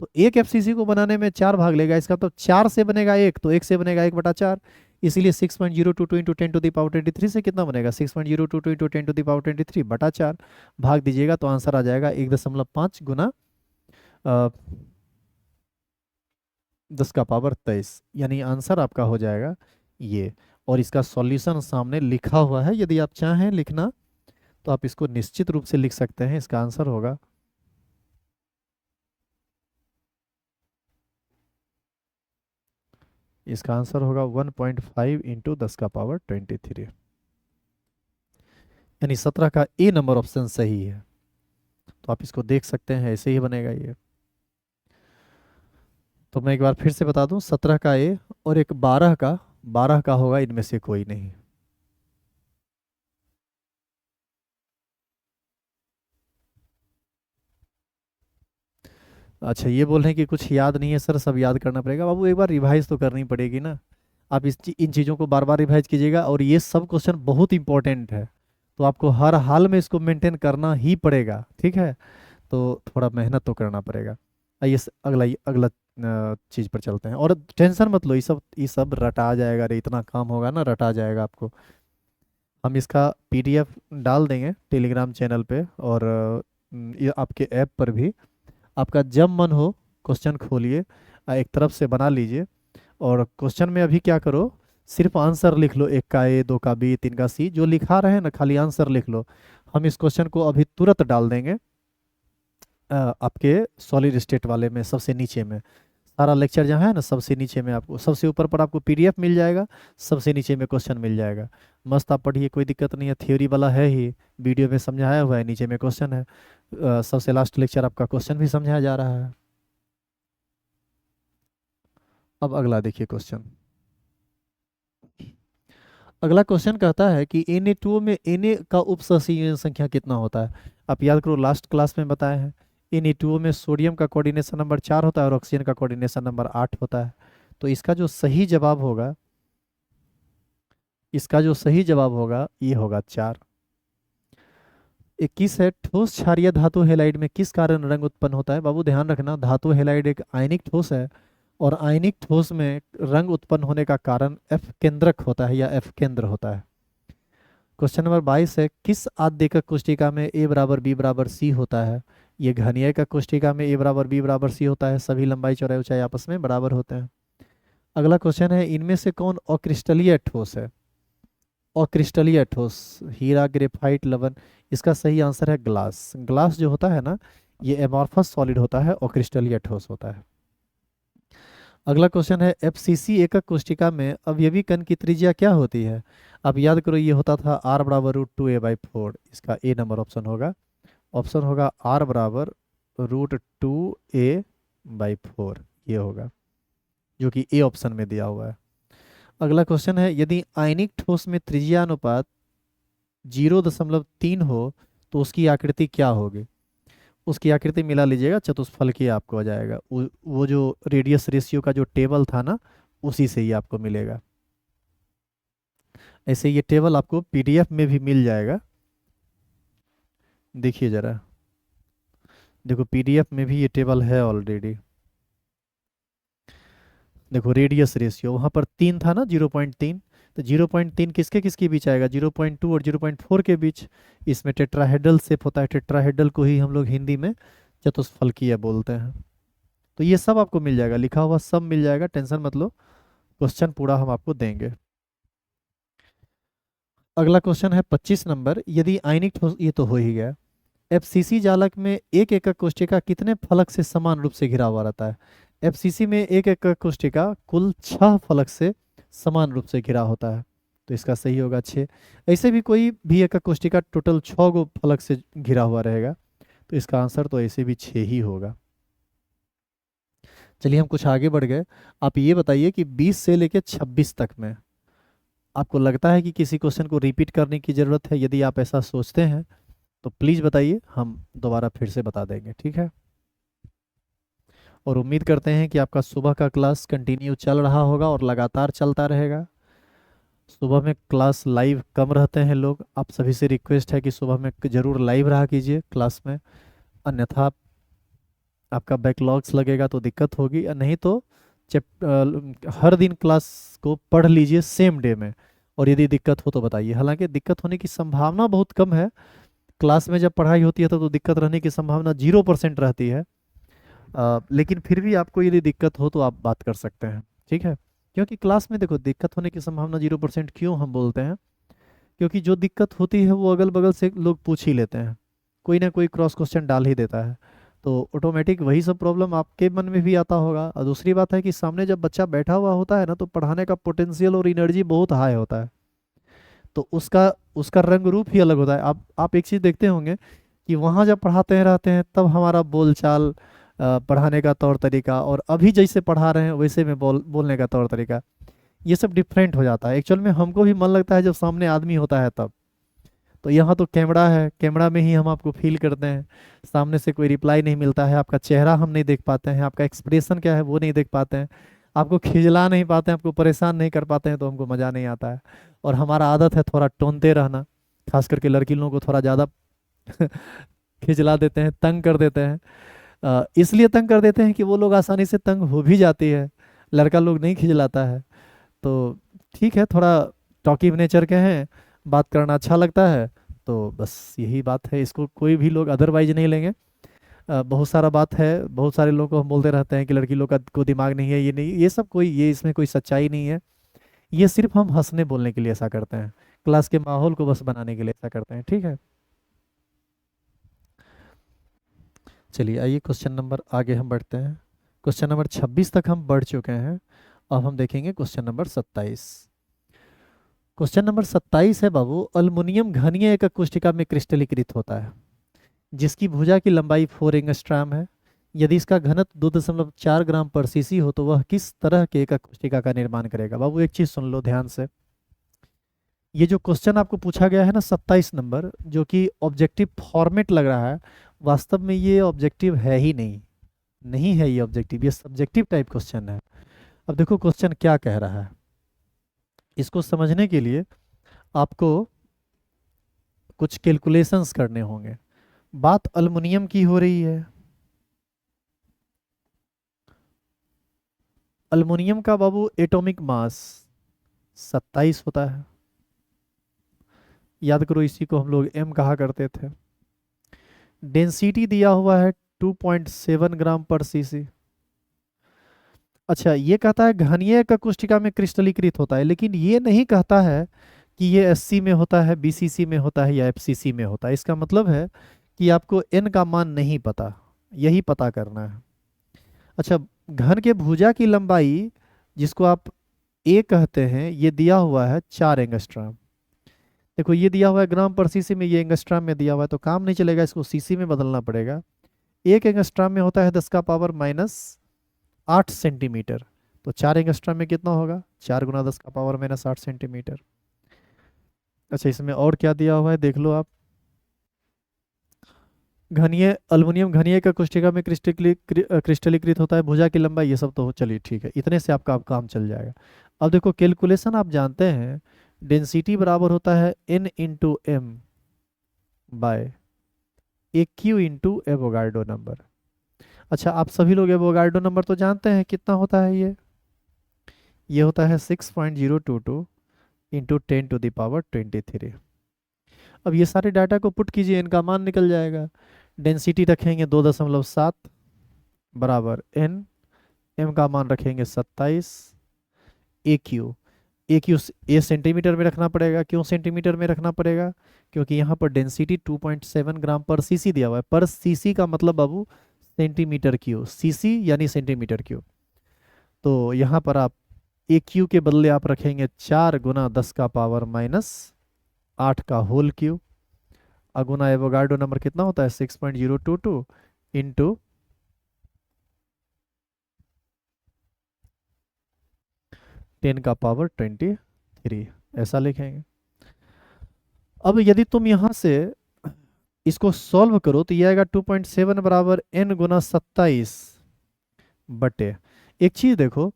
A: तो एक FCC को बनाने में 4 भाग लेगा, इसका मतलब 4 से बनेगा 1, तो 1 से बनेगा 1/4। इसीलिए 6.022 इंटू 10⁻23 से कितना बनेगा? 6.022 इंटू 10⁻23/4 भाग दीजिएगा तो आंसर आ जाएगा 1.5 गुना 10⁻23, यानी आंसर आपका हो जाएगा ये। और इसका सॉल्यूशन सामने लिखा हुआ है, यदि आप चाहें लिखना तो आप इसको निश्चित रूप से लिख सकते हैं। इसका आंसर होगा इसका आंसर होगा 1.5 इंटू 10⁻23, यानी 17 का ए नंबर ऑप्शन सही है। तो आप इसको देख सकते हैं, ऐसे ही बनेगा ये। तो मैं एक बार फिर से बता दूं, 17 का ए और एक 12 का होगा, इनमें से कोई नहीं। अच्छा, ये बोल रहे हैं कि कुछ याद नहीं है सर, सब याद करना पड़ेगा। बाबू एक बार रिवाइज तो करनी पड़ेगी ना। आप इन चीज़ों को बार बार रिवाइज कीजिएगा, और ये सब क्वेश्चन बहुत इंपॉर्टेंट है, तो आपको हर हाल में इसको मेंटेन करना ही पड़ेगा। ठीक है, तो थोड़ा मेहनत तो करना पड़ेगा। आइए अगला चीज़ पर चलते हैं। और टेंशन मत लो, ये सब रटा जाएगा। अरे इतना काम होगा ना, रटा जाएगा आपको। हम इसका PDF डाल देंगे टेलीग्राम चैनल पे, और ये आपके ऐप पर भी। आपका जब मन हो क्वेश्चन खोलिए, एक तरफ से बना लीजिए, और क्वेश्चन में अभी क्या करो, सिर्फ आंसर लिख लो। 1 का ए, 2 का बी, 3 का सी, जो लिखा रहे ना खाली आंसर लिख लो। हम इस क्वेश्चन को अभी तुरंत डाल देंगे आपके सॉलिड स्टेट वाले में, सबसे नीचे में। सारा लेक्चर जहाँ है ना, सबसे नीचे में आपको, सबसे ऊपर पर आपको पीडीएफ मिल जाएगा, सबसे नीचे में क्वेश्चन मिल जाएगा। मस्त आप पढ़िए, कोई दिक्कत नहीं है, थ्योरी वाला है ही, वीडियो में समझाया हुआ है, नीचे में क्वेश्चन है। सबसे लास्ट लेक्चर आपका क्वेश्चन भी समझाया जा रहा है। अब अगला देखिए क्वेश्चन। अगला क्वेश्चन कहता है कि Na2 में Na का उपसहसंयोजन संख्या कितना होता है। आप याद करो, लास्ट क्लास में बताए हैं, Na2 में सोडियम का कोऑर्डिनेशन नंबर 4 होता है और ऑक्सीजन का कोऑर्डिनेशन नंबर 8 होता है। तो इसका जो सही जवाब होगा, इसका जो सही जवाब होगा ये होगा 4। 21 है, ठोस क्षारीय धातु हेलाइड में किस कारण रंग उत्पन्न होता है। बाबू ध्यान रखना, धातु हेलाइड एक आयनिक ठोस है, और आयनिक ठोस में रंग उत्पन्न होने का कारण एफ केंद्रक होता है या एफ केंद्र होता है। क्वेश्चन नंबर 22 है, किस आद्ययिक कोष्टिका में ए बराबर बी बराबर सी होता है। ये घनीय का कोष्टिका में ए बराबर बी बराबर सी होता है, सभी लंबाई चौड़ाई ऊंचाई आपस में बराबर होते हैं। अगला क्वेश्चन है, इनमें से कौन अक्रिस्टलीय ठोस है। अक्रिस्टलीय ठोस, हीरा, ग्रेफाइट, लवण। इसका सही आंसर है ग्लास। ग्लास जो होता है ना, ये एमॉर्फस सॉलिड होता है, अक्रिस्टलीय ठोस होता है। अगला क्वेश्चन है, एफसीसी एकक कोष्टिका में अवयवी कण की त्रिज्या क्या होती है। अब याद करो, ये होता था आर बराबर √2a/4। इसका ए नंबर ऑप्शन होगा। ऑप्शन होगा आर बराबर √2a/4, ये होगा, जो कि ए ऑप्शन में दिया हुआ है। अगला क्वेश्चन है, यदि आयनिक ठोस में त्रिज्या अनुपात 0.3 हो तो उसकी आकृति क्या होगी। उसकी आकृति मिला लीजिएगा, चतुष्फलकीय आपको आ जाएगा। वो जो रेडियस रेशियो का जो टेबल था ना, उसी से ही आपको मिलेगा। ऐसे ये टेबल आपको पीडीएफ में भी मिल जाएगा, देखिए जरा, देखो पीडीएफ में भी ये टेबल है ऑलरेडी। देखो रेडियस रेशियो वहाँ पर 3 था ना, 0.3, तो 0.3 किसके किसके बीच आएगा, 0.2 और 0.4 के बीच। इसमें टेट्राहेड्रल शेप होता है, टेट्राहेड्रल को ही हम लोग हिंदी में चतुष्फलकीय बोलते हैं। तो ये सब आपको मिल जाएगा, लिखा हुआ सब मिल जाएगा, टेंशन मत लो, क्वेश्चन पूरा हम आपको देंगे। अगला क्वेश्चन है 25 नंबर, यदि आयनिक ठोस, ये तो हो ही गया। एफसीसी जालक में एक एकक कोष्टिका कितने फलक से समान रूप से घिरा हुआ रहता है। एफसीसी में एक एकक कोष्टिका कुल 6 फलक से समान रूप से घिरा होता है, तो इसका सही होगा 6। ऐसे भी कोई भी एकक कोष्टिका टोटल 6 गो फलक से घिरा हुआ रहेगा, तो इसका आंसर तो ऐसे भी 6 ही होगा। चलिए हम कुछ आगे बढ़ गए। आप ये बताइए कि 20 से लेकर 26 तक में आपको लगता है कि किसी क्वेश्चन को रिपीट करने की ज़रूरत है। यदि आप ऐसा सोचते हैं तो प्लीज़ बताइए, हम दोबारा फिर से बता देंगे, ठीक है। और उम्मीद करते हैं कि आपका सुबह का क्लास कंटिन्यू चल रहा होगा और लगातार चलता रहेगा। सुबह में क्लास लाइव कम रहते हैं लोग, आप सभी से रिक्वेस्ट है कि सुबह में ज़रूर लाइव रहा कीजिए क्लास में, अन्यथा आपका बैकलॉग्स लगेगा तो दिक्कत होगी। नहीं तो हर दिन क्लास को पढ़ लीजिए सेम डे में, और यदि दिक्कत हो तो बताइए। हालांकि दिक्कत होने की संभावना बहुत कम है, क्लास में जब पढ़ाई होती है तो दिक्कत रहने की संभावना 0% रहती है। लेकिन फिर भी आपको यदि दिक्कत हो तो आप बात कर सकते हैं, ठीक है। क्योंकि क्लास में देखो, दिक्कत होने की संभावना 0% क्यों हम बोलते हैं, क्योंकि जो दिक्कत होती है वो अगल बगल से लोग पूछ ही लेते हैं, कोई ना कोई क्रॉस क्वेश्चन डाल ही देता है, तो ऑटोमेटिक वही सब प्रॉब्लम आपके मन में भी आता होगा। और दूसरी बात है कि सामने जब बच्चा बैठा हुआ होता है ना, तो पढ़ाने का पोटेंशियल और एनर्जी बहुत हाई होता है, तो उसका उसका रंग रूप ही अलग होता है। आप एक चीज़ देखते होंगे कि वहाँ जब पढ़ाते हैं रहते हैं, तब हमारा बोलचाल, पढ़ाने का तौर तरीका, और अभी जैसे पढ़ा रहे हैं वैसे में बोलने का तौर तरीका, ये सब डिफरेंट हो जाता है। एक्चुअल में हमको भी मन लगता है जब सामने आदमी होता है तब। तो यहाँ तो कैमरा है, कैमरा में ही हम आपको फील करते हैं, सामने से कोई रिप्लाई नहीं मिलता है, आपका चेहरा हम नहीं देख पाते हैं, आपका एक्सप्रेशन क्या है वो नहीं देख पाते हैं, आपको खिजला नहीं पाते हैं, आपको परेशान नहीं कर पाते हैं, तो हमको मज़ा नहीं आता है। और हमारा आदत है थोड़ा टोनते रहना, खास करके लड़की लोगों को थोड़ा ज़्यादा खिजला देते हैं, तंग कर देते हैं। इसलिए तंग कर देते हैं कि वो लोग आसानी से तंग हो भी जाती है, लड़का लोग नहीं खिजलाता है। तो ठीक है, थोड़ा टॉकिव नेचर के हैं, बात करना अच्छा लगता है, तो बस यही बात है, इसको कोई भी लोग अदरवाइज नहीं लेंगे। बहुत सारा बात है, बहुत सारे लोग को हम बोलते रहते हैं कि लड़की लोग का को दिमाग नहीं है, ये नहीं, ये सब कोई, ये इसमें कोई सच्चाई नहीं है। ये सिर्फ हम हंसने बोलने के लिए ऐसा करते हैं, क्लास के माहौल को बस बनाने के लिए ऐसा करते हैं, ठीक है। चलिए आइए क्वेश्चन नंबर आगे हम बढ़ते हैं। क्वेश्चन नंबर 26 तक हम बढ़ चुके हैं। अब हम देखेंगे क्वेश्चन नंबर 27। क्वेश्चन नंबर 27 है बाबू, अल्युमिनियम घनीय एकक कोष्ठिका में क्रिस्टलीकृत होता है जिसकी भुजा की लंबाई 4 एंगस्ट्राम है। यदि इसका घनत्व 2.4 ग्राम पर सीसी हो तो वह किस तरह के एकक कोष्ठिका का निर्माण करेगा। बाबू एक चीज सुन लो ध्यान से, ये जो क्वेश्चन आपको पूछा गया है ना 27 नंबर, जो कि ऑब्जेक्टिव फॉर्मेट लग रहा है, वास्तव में ये ऑब्जेक्टिव है ही नहीं, नहीं है ये ऑब्जेक्टिव, ये सब्जेक्टिव टाइप क्वेश्चन है। अब देखो क्वेश्चन क्या कह रहा है, इसको समझने के लिए आपको कुछ कैलकुलेशंस करने होंगे। बात अल्युमिनियम की हो रही है। अल्युमिनियम का बाबू एटॉमिक मास 27 होता है, याद करो इसी को हम लोग एम कहा करते थे। डेंसिटी दिया हुआ है 2.7 ग्राम पर सीसी। अच्छा ये कहता है घनीय का कोष्ठिका में क्रिस्टलीकृत होता है, लेकिन ये नहीं कहता है कि ये एससी में होता है, बीसीसी में होता है या एफसीसी में होता है। इसका मतलब है कि आपको एन का मान नहीं पता, यही पता करना है। अच्छा, घन के भुजा की लंबाई जिसको आप ए कहते हैं, ये दिया हुआ है 4 एंगस्ट्राम। देखो ये दिया हुआ है ग्राम पर सीसी में, ये एंगस्ट्राम में दिया हुआ है, तो काम नहीं चलेगा, इसको सीसी में बदलना पड़ेगा। एक एंगस्ट्राम में होता है 10 का पावर माइनस 8 सेंटीमीटर, तो 4 एंगस्ट्राम में कितना होगा, 4 गुना 10 का पावर माइनस 8 सेंटीमीटर। अच्छा इसमें और क्या दिया हुआ है देख लो आप, घनीय अल्युमिनियम घनीय का कोष्ठिका में क्रिस्टलीकृत होता है, भुजा की लंबाई, ये सब तो चलिए ठीक है, इतने से आपका आप काम चल जाएगा। अब देखो कैलकुलेशन आप जानते हैं, डेंसिटी बराबर होता है n इंटू एम बाय ए क्यू इंटू एवोगाड्रो नंबर। अच्छा आप सभी लोग एवोगाड्रो नंबर तो जानते हैं कितना होता है, ये होता है 6.022 इंटू 10⁻23। अब ये सारे डाटा को पुट कीजिए, इनका मान निकल जाएगा। डेंसिटी रखेंगे 2.7 बराबर n, m का मान रखेंगे 27, ए क्यू ए सेंटीमीटर में रखना पड़ेगा। क्यों सेंटीमीटर में रखना पड़ेगा, क्योंकि यहाँ पर डेंसिटी 2.7 ग्राम पर सीसी दिया हुआ है। पर सीसी का मतलब बाबू सेंटीमीटर क्यू, सीसी यानी सेंटीमीटर क्यू। तो यहाँ पर आप ए क्यू के बदले आप रखेंगे 4 गुना 10 का पावर माइनस 8 का होल क्यू, अगुना एवोगाड्रो नंबर कितना होता है 6.022 इंटू 10⁻23, ऐसा लिखेंगे। अब यदि तुम यहां से इसको सॉल्व करो तो ये आएगा 2.7 बराबर n गुना 27 बटे, एक चीज देखो,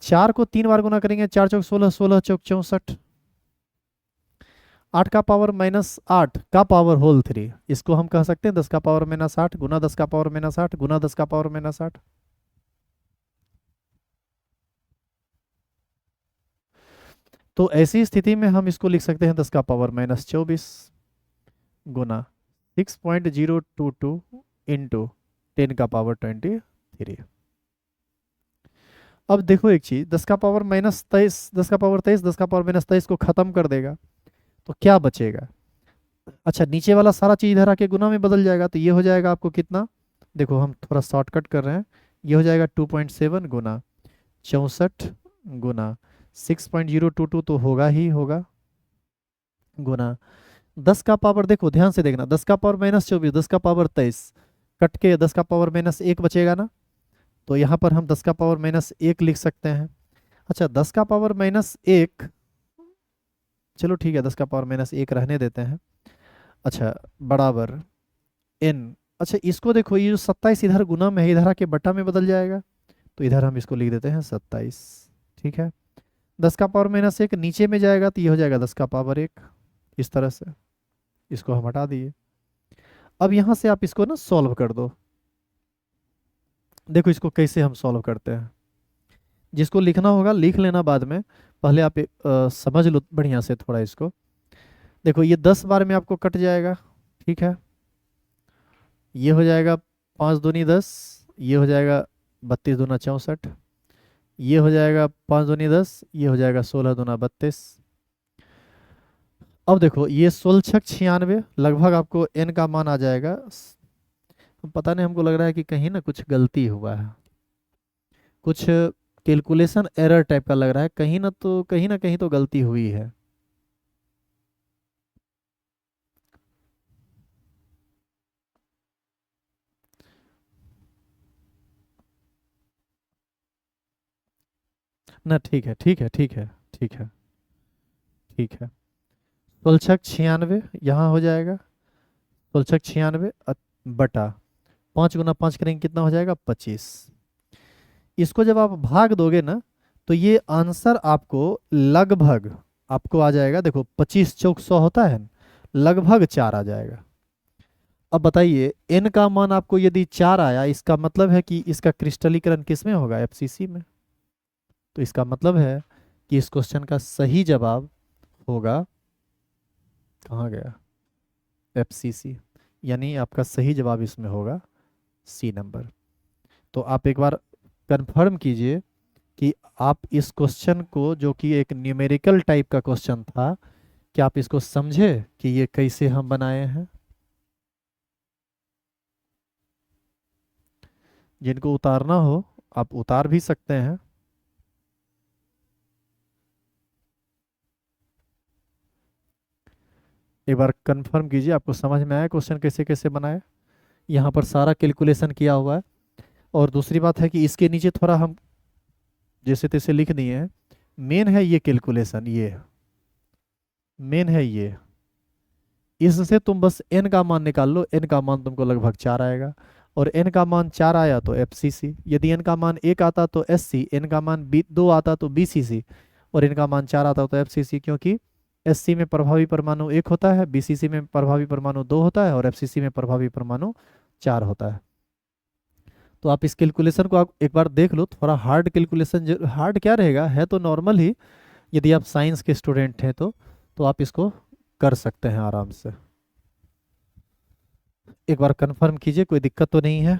A: 4 को 3 बार गुना करेंगे, 4 चौक 16, 16 चौक 64, 8 का पावर माइनस 8 का पावर होल 3, इसको हम कह सकते हैं 10 का पावर माइनस 8 गुना 10 का पावर माइनस 8 गुना 10 का पावर माइनस 8। तो ऐसी स्थिति में हम इसको लिख सकते हैं 10 का पावर माइनस 24 गुना 6.022 इंटू 10 का पावर 23। अब देखो एक चीज, 10 का पावर माइनस 23, 10 का पावर 23, 10 का पावर माइनस 23 को खत्म कर देगा तो क्या बचेगा। अच्छा नीचे वाला सारा चीज इधर आके गुना में बदल जाएगा, तो ये हो जाएगा आपको कितना, देखो हम थोड़ा शॉर्टकट कर रहे हैं, ये हो जाएगा 2.7 गुना 64 गुना 6.022 तो होगा ही होगा, गुना 10 का पावर, देखो ध्यान से देखना, 10 का पावर माइनस 24, 10 का पावर 23, कट के 10 का पावर माइनस 1 बचेगा ना, तो यहाँ पर हम 10 का पावर माइनस 1 लिख सकते हैं। अच्छा 10 का पावर माइनस 1, चलो ठीक है 10 का पावर माइनस 1 रहने देते हैं। अच्छा बराबर n, अच्छा इसको देखो, ये जो 27 इधर गुना में है, इधर आके बटा में बदल जाएगा, तो इधर हम इसको लिख देते हैं 27, ठीक है। 10 का पावर माइनस 1 नीचे में जाएगा तो ये हो जाएगा 10 का पावर 1, इस तरह से, इसको हम हटा दिए। अब यहाँ से आप इसको ना सॉल्व कर दो, देखो इसको कैसे हम सॉल्व करते हैं, जिसको लिखना होगा लिख लेना बाद में, पहले आप समझ लो बढ़िया से थोड़ा इसको। देखो ये 10 बार में आपको कट जाएगा, ठीक है, ये हो जाएगा 5 दूनी 10, ये हो जाएगा 32 दूना 64, ये हो जाएगा 5 दूनी 10, ये हो जाएगा 16 दूना 32। अब देखो ये 16 छक 96, लगभग आपको n का मान आ जाएगा। पता नहीं हमको लग रहा है कि कहीं ना कुछ गलती हुआ है, कुछ कैलकुलेशन एरर टाइप का लग रहा है, कहीं ना कहीं तो गलती हुई है। ना ठीक है, ठीक है, ठीक है, ठीक है, ठीक है। 16 96 यहाँ हो जाएगा। 16 96 बटा 5 × 5 करेंगे कितना हो जाएगा? 25। इसको जब आप भाग दोगे ना, तो ये आंसर आपको लगभग आपको आ जाएगा। देखो 25 × 4 = 100 होता है, लगभग 4 आ जाएगा। अब बताइए n का मान आपको यदि 4 आया, इसका मतलब है कि इसका क्रिस्टलीकरण किस में होगा? एफसीसी में। तो इसका मतलब है कि इस क्वेश्चन का सही जवाब होगा, कहाँ गया, एफसीसी। यानी आपका सही जवाब इसमें होगा सी नंबर। तो आप एक बार कंफर्म कीजिए कि आप इस क्वेश्चन को, जो कि एक न्यूमेरिकल टाइप का क्वेश्चन था, क्या आप इसको समझे कि ये कैसे हम बनाए हैं? जिनको उतारना हो आप उतार भी सकते हैं। एक बार कंफर्म कीजिए आपको समझ में आया क्वेश्चन कैसे कैसे बनाए। यहाँ पर सारा कैलकुलेशन किया हुआ है। और दूसरी बात है कि इसके नीचे थोड़ा हम जैसे तैसे लिख दिए हैं। मेन है ये कैलकुलेशन, ये मेन है ये। इससे तुम बस n का मान निकाल लो, n का मान तुमको लगभग 4 आएगा। और n का मान 4 आया तो एफसीसी, यदि n का मान 1 आता तो एससी, n का मान 2 आता तो बीसीसी, और n का मान 4 आता तो एफसीसी। क्योंकि एससी में प्रभावी परमाणु 1 होता है, बीसीसी में प्रभावी परमाणु 2 होता है, और एफसीसी में प्रभावी परमाणु 4 होता है। तो आप इस कैलकुलेशन को आप एक बार देख लो। थोड़ा हार्ड कैलकुलेशन, हार्ड क्या रहेगा, है तो नॉर्मल ही। यदि आप साइंस के स्टूडेंट हैं तो आप इसको कर सकते हैं आराम से। एक बार कंफर्म कीजिए कोई दिक्कत तो नहीं है।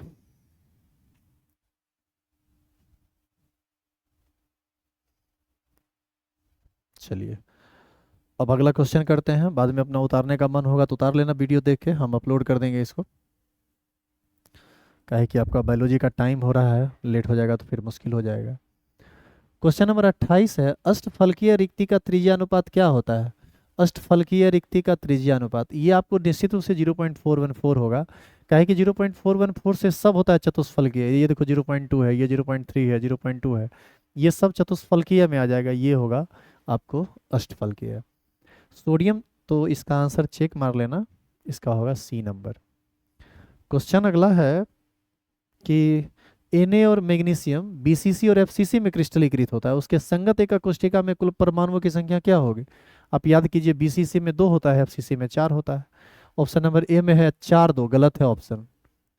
A: चलिए अब अगला क्वेश्चन करते हैं। बाद में अपना उतारने का मन होगा तो उतार लेना, वीडियो देख के हम अपलोड कर देंगे इसको। काहे कि आपका बायोलॉजी का टाइम हो रहा है, लेट हो जाएगा तो फिर मुश्किल हो जाएगा। क्वेश्चन नंबर 28 है, अष्टफलकीय रिक्ति का त्रिज्या अनुपात क्या होता है? अष्टफलकीय रिक्ति का त्रिज्या अनुपात, ये आपको निश्चित रूप से 0.414 होगा। काहे कि 0.414 से सब होता है चतुष्फलकीय। ये देखो 0.2 है, ये 0.3 है, 0.2 है, ये सब चतुष्फलकीय में आ जाएगा। ये होगा आपको अष्टफलकीय। सोडियम, तो इसका आंसर चेक मार लेना, इसका होगा सी नंबर। क्वेश्चन अगला है कि Na और मैग्नीशियम बीसीसी और एफसीसी में क्रिस्टलीकृत होता है, उसके संगत एक कोष्ठिका में कुल परमाणुओं की संख्या क्या होगी? आप याद कीजिए, बीसीसी में 2 होता है, एफसीसी में 4 होता है। ऑप्शन नंबर ए में है 4 2, गलत है ऑप्शन।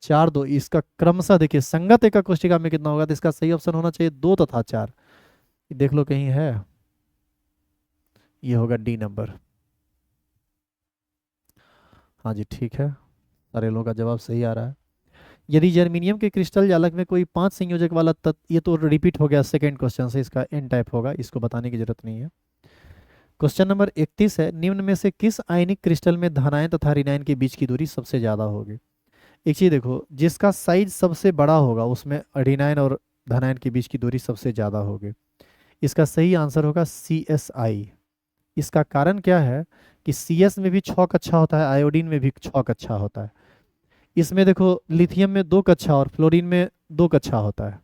A: 4 2, इसका क्रमशः देखिए संगत एक कोष्ठिका में कितना होगा, तो इसका सही ऑप्शन होना चाहिए 2 तथा 4। देख लो कहीं है, ये होगा डी नंबर। हाँ जी ठीक है, सारे लोगों का जवाब सही आ रहा है। यदि जर्मीनियम के क्रिस्टल जालक में कोई 5 संयोजक वाला तत्व, ये तो रिपीट हो गया सेकंड क्वेश्चन से, इसका एन टाइप होगा, इसको बताने की जरूरत नहीं है। क्वेश्चन नंबर 31 है, निम्न में से किस आयनिक क्रिस्टल में धनायन तथा ऋणायन के बीच की दूरी सबसे ज्यादा होगी? एक चीज देखो, जिसका साइज सबसे बड़ा होगा उसमें ऋणायन और धनायन के बीच की दूरी सबसे ज्यादा होगी। इसका सही आंसर होगा CSI। इसका कारण क्या है कि CS में भी 6 कक्षा होता है, आयोडीन में भी 6 कक्षा होता है। इसमें देखो लिथियम में 2 कक्षा और फ्लोरीन में 2 कक्षा होता है।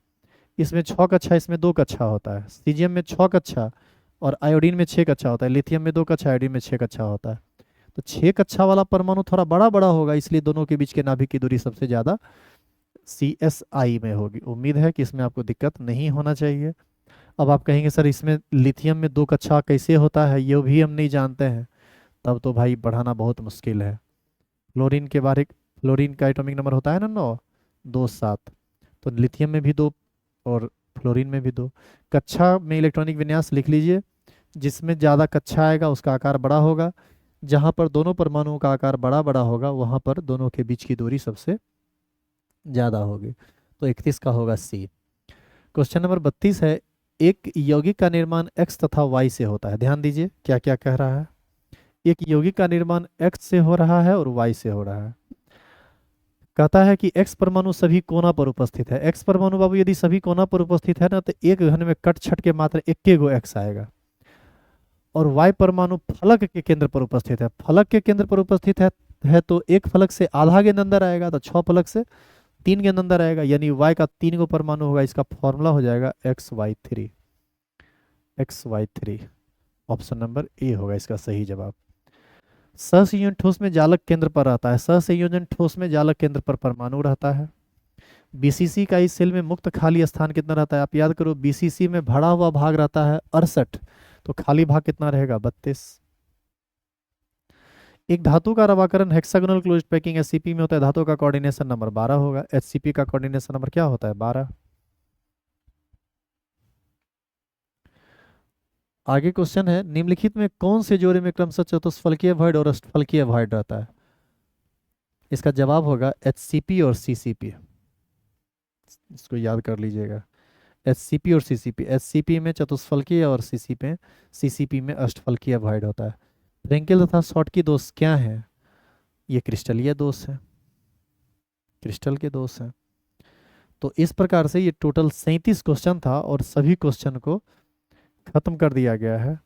A: इसमें 6 कक्षा, इसमें 2 कक्षा होता है। सीजियम में 6 कक्षा और आयोडीन में 6 कक्षा होता है। लिथियम में 2 कक्षा, आयोडीन में 6 कक्षा होता है। तो 6 कक्षा वाला परमाणु थोड़ा बड़ा बड़ा होगा, इसलिए दोनों के बीच के नाभिक की दूरी सबसे ज्यादा CSI में होगी। उम्मीद है कि इसमें आपको दिक्कत नहीं होना चाहिए। अब आप कहेंगे सर इसमें लिथियम में 2 कक्षा कैसे होता है, ये भी हम नहीं जानते हैं। तब तो भाई पढ़ाना बहुत मुश्किल है। फ्लोरीन के बारे, फ्लोरीन का एटॉमिक नंबर होता है ना 9 2 7, तो लिथियम में भी 2 और फ्लोरीन में भी 2। कक्षा में इलेक्ट्रॉनिक विन्यास लिख लीजिए, जिसमें ज़्यादा कक्षा आएगा उसका आकार बड़ा होगा। जहाँ पर दोनों परमाणुओं का आकार बड़ा बड़ा होगा वहाँ पर दोनों के बीच की दूरी सबसे ज़्यादा होगी। तो 31 का होगा सी। क्वेश्चन नंबर 32 है, एक यौगिक का निर्माण X तथा Y से होता है। ध्यान दीजिए क्या क्या कह रहा है। एक यौगिक का निर्माण X से हो रहा है और Y से हो रहा है। कहता है कि एक्स परमाणु सभी कोना पर उपस्थित है। एक्स परमाणु बाबू यदि सभी कोना पर उपस्थित है ना, तो एक घन में कट छट के मात्र इक्के गो एक्स आएगा। और वाई परमाणु फलक के केंद्र पर उपस्थित है। फलक के केंद्र पर उपस्थित है तो एक फलक से आधा गेंद अंदर आएगा, तो 6 फलक से 3 गेंद अंदर आएगा, यानी वाई का 3 गो परमाणु होगा। इसका फॉर्मूला हो जाएगा XY3। XY3 option number A होगा इसका सही जवाब। सहसंयोजन ठोस में जालक केंद्र पर रहता है। सहसंयोजन ठोस में जालक केंद्र पर परमाणु रहता है। बीसीसी का इस सेल में मुक्त खाली स्थान कितना रहता है? आप याद करो, बीसीसी में भरा हुआ भाग रहता है 68, तो खाली भाग कितना रहेगा? 32। एक धातु का रवाकरण हेक्सागोनल क्लोज पैकिंग एचसीपी में होता है। धातु का कोऑर्डिनेशन नंबर 12 होगा। एचसीपी का कोऑर्डिनेशन नंबर क्या होता है? 12। आगे क्वेश्चन है, निम्नलिखित में कौन से जोड़े में क्रमशः चतुष्फलकीय वॉइड और अष्टफलकीय वॉइड रहता है? इसका जवाब होगा एचसीपी और सीसीपी। इसको याद कर लीजिएगा, एचसीपी और सीसीपी। एचसीपी में चतुष्फलकीय और सीसीपी में अष्टफलकीय वॉइड होता है। फ्रेंकेल तथा शॉर्टकी दोष क्या है? ये क्रिस्टलीय दोष है, क्रिस्टल के दोष हैं। तो इस प्रकार से ये टोटल 37 क्वेश्चन था और सभी क्वेश्चन को खत्म कर दिया गया है।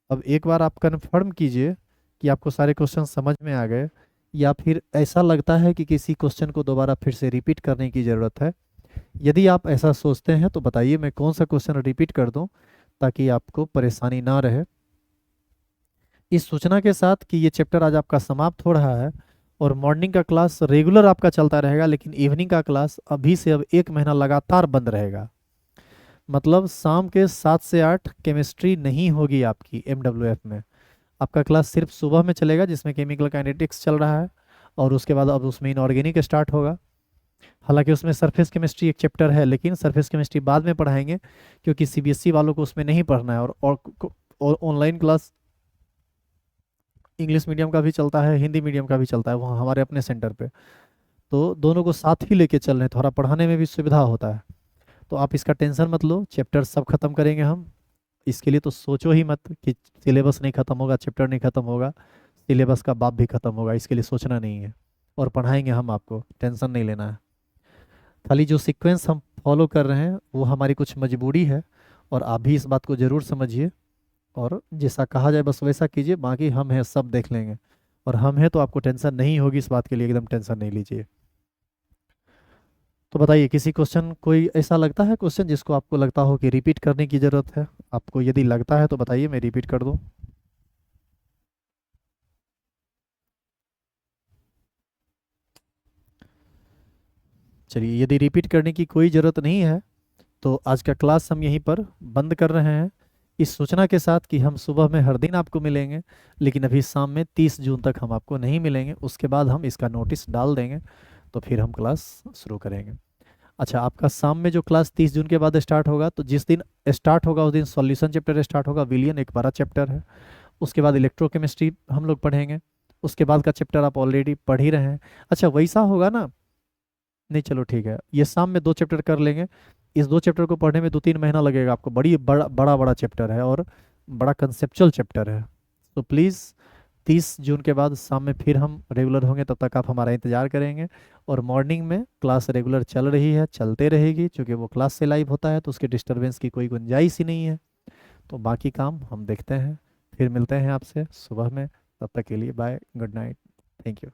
A: अब एक बार आप कंफर्म कीजिए कि आपको सारे क्वेश्चन समझ में आ गए, या फिर ऐसा लगता है कि किसी क्वेश्चन को दोबारा फिर से रिपीट करने की ज़रूरत है। यदि आप ऐसा सोचते हैं तो बताइए, मैं कौन सा क्वेश्चन रिपीट कर दूं ताकि आपको परेशानी ना रहे। इस सूचना के साथ कि ये चैप्टर आज आपका समाप्त हो रहा है और मॉर्निंग का क्लास रेगुलर आपका चलता रहेगा, लेकिन इवनिंग का क्लास अभी से अब 1 महीना लगातार बंद रहेगा। मतलब शाम के 7 से 8 केमिस्ट्री नहीं होगी आपकी MWF में। आपका क्लास सिर्फ सुबह में चलेगा, जिसमें केमिकल काइनेटिक्स चल रहा है, और उसके बाद अब उसमें इनऑर्गेनिक स्टार्ट होगा। हालांकि उसमें सरफेस केमिस्ट्री एक चैप्टर है, लेकिन सरफेस केमिस्ट्री बाद में पढ़ाएंगे, क्योंकि सीबीएसई वालों को उसमें नहीं पढ़ना है। और ऑनलाइन क्लास इंग्लिश मीडियम का भी चलता है, हिंदी मीडियम का भी चलता है वहाँ हमारे अपने सेंटर पे। तो दोनों को साथ ही लेके चल रहे हैं, थोड़ा पढ़ाने में भी सुविधा होता है। तो आप इसका टेंशन मत लो, चैप्टर सब खत्म करेंगे हम। इसके लिए तो सोचो ही मत कि सिलेबस नहीं खत्म होगा, चैप्टर नहीं खत्म होगा, सिलेबस का बाप भी खत्म होगा, इसके लिए सोचना नहीं है। और पढ़ाएंगे हम, आपको टेंशन नहीं लेना है। खाली जो सीक्वेंस हम फॉलो कर रहे हैं वो हमारी कुछ मजबूरी है, और आप भी इस बात को ज़रूर समझिए, और जैसा कहा जाए बस वैसा कीजिए। बाकी हम हैं, सब देख लेंगे। और हम हैं तो आपको टेंशन नहीं होगी, इस बात के लिए एकदम टेंशन नहीं लीजिए। तो बताइए, किसी क्वेश्चन कोई ऐसा लगता है क्वेश्चन जिसको आपको लगता हो कि रिपीट करने की ज़रूरत है? आपको यदि लगता है तो बताइए, मैं रिपीट कर दूं। चलिए, यदि रिपीट करने की कोई ज़रूरत नहीं है तो आज का क्लास हम यहीं पर बंद कर रहे हैं, इस सूचना के साथ कि हम सुबह में हर दिन आपको मिलेंगे, लेकिन अभी शाम में 30 जून तक हम आपको नहीं मिलेंगे। उसके बाद हम इसका नोटिस डाल देंगे, तो फिर हम क्लास शुरू करेंगे। अच्छा, आपका शाम में जो क्लास 30 जून के बाद स्टार्ट होगा, तो जिस दिन स्टार्ट होगा उस दिन सॉल्यूशन चैप्टर स्टार्ट होगा। विलियन एक बड़ा चैप्टर है। उसके बाद इलेक्ट्रोकेमिस्ट्री हम लोग पढ़ेंगे। उसके बाद का चैप्टर आप ऑलरेडी पढ़ ही रहे हैं। अच्छा, वैसा होगा ना? नहीं, चलो ठीक है, ये शाम में 2 चैप्टर कर लेंगे। इस 2 चैप्टर को पढ़ने में 2-3 महीना लगेगा आपको। बड़ा बड़ा बड़ा चैप्टर है और बड़ा कंसेप्चुअल चैप्टर है। तो प्लीज़ 30 जून के बाद शाम में फिर हम रेगुलर होंगे, तब तक आप हमारा इंतज़ार करेंगे। और मॉर्निंग में क्लास रेगुलर चल रही है, चलते रहेगी, क्योंकि वो क्लास से लाइव होता है, तो उसके डिस्टरबेंस की कोई गुंजाइश ही नहीं है। तो बाकी काम हम देखते हैं। फिर मिलते हैं आपसे सुबह में। तब तक के लिए bye, good night, thank you.